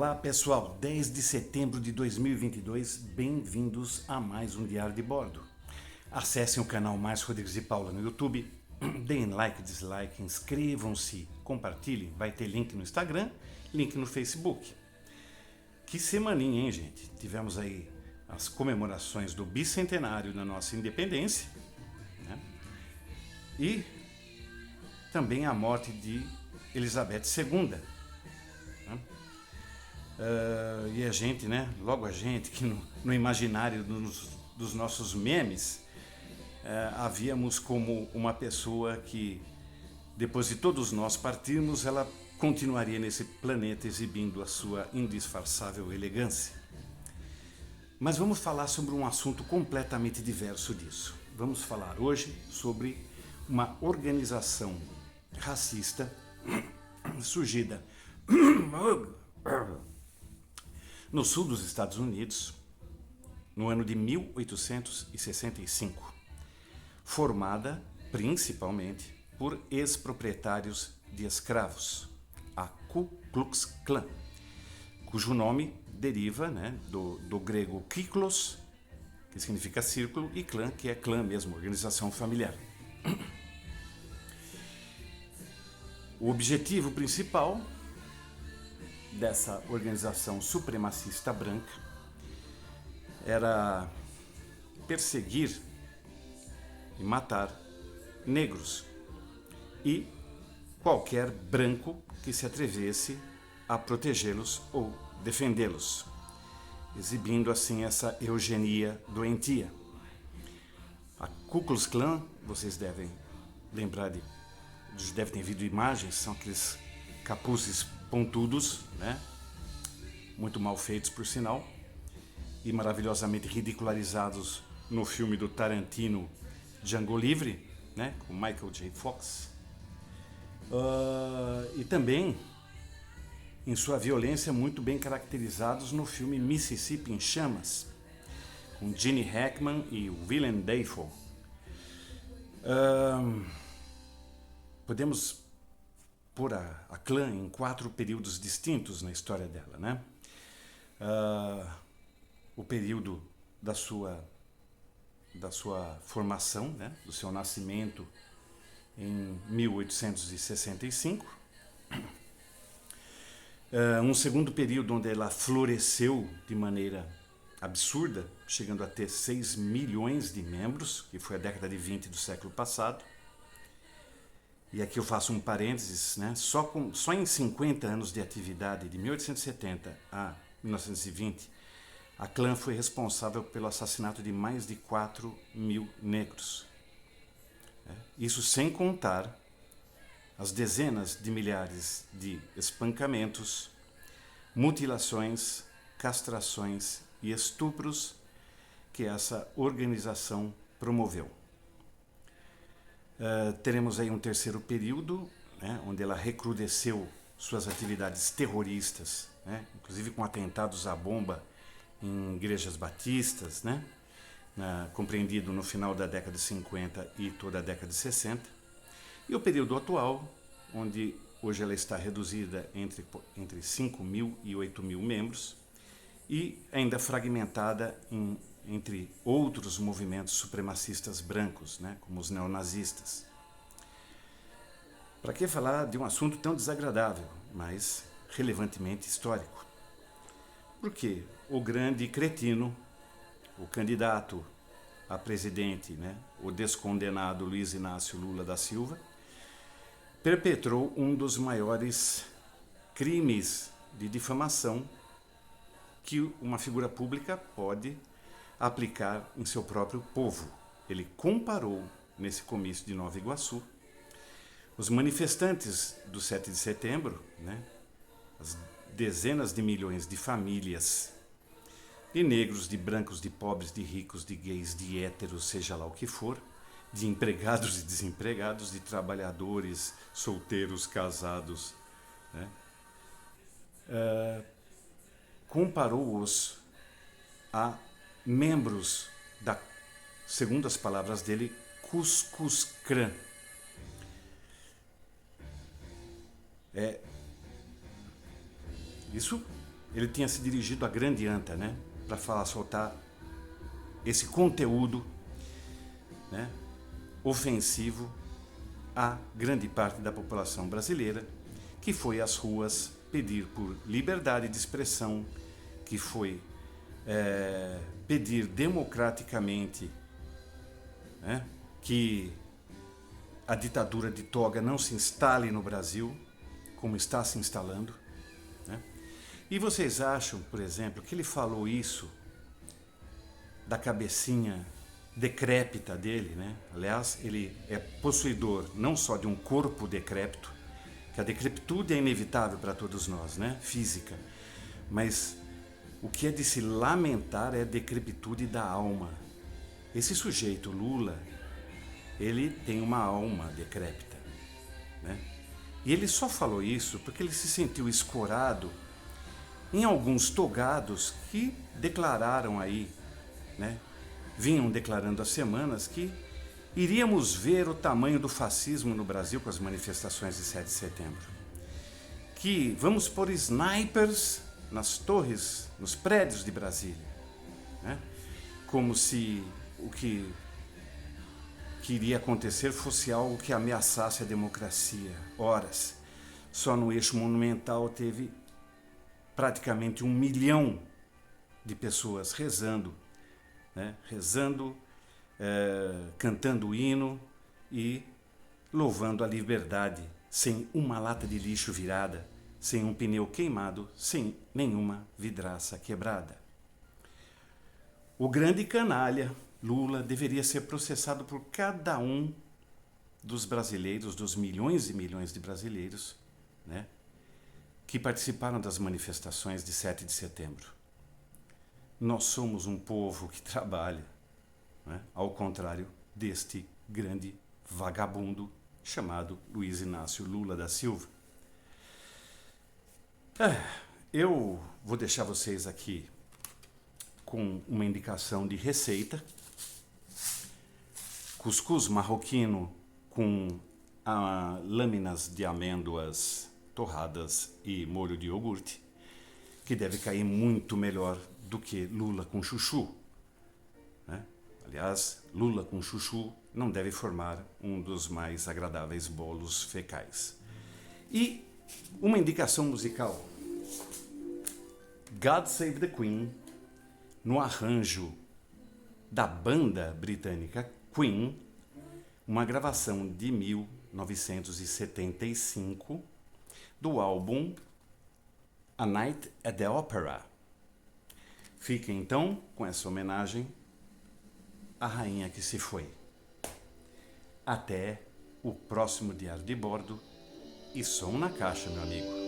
Olá pessoal, 10 de setembro de 2022, bem-vindos a mais um Diário de Bordo. Acessem o canal Mais Rodrigues de Paula no YouTube, deem like, dislike, inscrevam-se, compartilhem, vai ter link no Instagram, link no Facebook. Que semaninha, hein, gente? Tivemos aí as comemorações do bicentenário da nossa independência, né? E também a morte de Elizabeth II. E a gente, né? Logo a gente, que no imaginário dos nossos memes, havíamos como uma pessoa que, depois de todos nós partirmos, ela continuaria nesse planeta exibindo a sua indisfarçável elegância. Mas vamos falar sobre um assunto completamente diverso disso. Vamos falar hoje sobre uma organização racista surgida no sul dos Estados Unidos, no ano de 1865, formada principalmente por ex-proprietários de escravos, a Ku Klux Klan, cujo nome deriva, né, do grego kyklos, que significa círculo, e clã, que é clã mesmo, organização familiar. O objetivo principal dessa organização supremacista branca era perseguir e matar negros e qualquer branco que se atrevesse a protegê-los ou defendê-los, exibindo assim essa eugenia doentia. A Ku Klux Klan, vocês devem lembrar devem ter visto imagens, são aqueles capuzes pontudos, né? Muito mal feitos por sinal, e maravilhosamente ridicularizados no filme do Tarantino, Django Livre, né? Com Michael J. Fox. E também em sua violência muito bem caracterizados no filme Mississippi em Chamas, com Gene Hackman e Willem Dafoe. Podemos pôr a clã em 4 períodos distintos na história dela, né? O período da sua formação, né? Do seu nascimento em 1865. Um segundo período onde ela floresceu de maneira absurda, chegando a ter 6 milhões de membros, que foi a década de 20 do século passado. E aqui eu faço um parênteses, né? Só em 50 anos de atividade, de 1870 a 1920, a clã foi responsável pelo assassinato de mais de 4 mil negros. Isso sem contar as dezenas de milhares de espancamentos, mutilações, castrações e estupros que essa organização promoveu. Teremos aí um terceiro período, né, onde ela recrudesceu suas atividades terroristas, né, inclusive com atentados à bomba em igrejas batistas, né, compreendido no final da década de 50 e toda a década de 60. E o período atual, onde hoje ela está reduzida entre 5 mil e 8 mil membros e ainda fragmentada entre outros movimentos supremacistas brancos, né, como os neonazistas. Para que falar de um assunto tão desagradável, mas relevantemente histórico? Porque o grande cretino, o candidato a presidente, né, o descondenado Luiz Inácio Lula da Silva, perpetrou um dos maiores crimes de difamação que uma figura pública pode aplicar em seu próprio povo. Ele comparou, nesse comício de Nova Iguaçu, os manifestantes do 7 de setembro, né, as dezenas de milhões de famílias, de negros, de brancos, de pobres, de ricos, de gays, de héteros, seja lá o que for, de empregados e desempregados, de trabalhadores, solteiros, casados, né, comparou-os a membros da, segundo as palavras dele, Ku Klux Klan. Isso ele tinha se dirigido à Grande Anta, né, para soltar esse conteúdo, né, ofensivo a grande parte da população brasileira, que foi às ruas pedir por liberdade de expressão, que foi pedir democraticamente, né, que a ditadura de toga não se instale no Brasil, como está se instalando, né? E vocês acham, por exemplo, que ele falou isso da cabecinha decrépita dele, né? Aliás, ele é possuidor não só de um corpo decrépito, que a decrepitude é inevitável para todos nós, né? Física, mas o que é de se lamentar é a decrepitude da alma. Esse sujeito, Lula, ele tem uma alma decrépita, né? E ele só falou isso porque ele se sentiu escorado em alguns togados que declararam aí, né? Vinham declarando há semanas que iríamos ver o tamanho do fascismo no Brasil com as manifestações de 7 de setembro. Que vamos pôr snipers nas torres, nos prédios de Brasília, né? Como se o que iria acontecer fosse algo que ameaçasse a democracia. Horas, só no eixo monumental teve praticamente 1 milhão de pessoas rezando, né? Cantando o hino e louvando a liberdade, sem uma lata de lixo virada, sem um pneu queimado, sem nenhuma vidraça quebrada. O grande canalha Lula deveria ser processado por cada um dos brasileiros, dos milhões e milhões de brasileiros, né, que participaram das manifestações de 7 de setembro. Nós somos um povo que trabalha, né, ao contrário deste grande vagabundo chamado Luiz Inácio Lula da Silva. Eu vou deixar vocês aqui com uma indicação de receita. Cuscuz marroquino com lâminas de amêndoas torradas e molho de iogurte, que deve cair muito melhor do que lula com chuchu, né? Aliás, lula com chuchu não deve formar um dos mais agradáveis bolos fecais. E uma indicação musical. God Save the Queen, no arranjo da banda britânica Queen, uma gravação de 1975 do álbum A Night at the Opera. Fiquem então com essa homenagem à rainha que se foi. Até o próximo Diário de Bordo e som na caixa, meu amigo.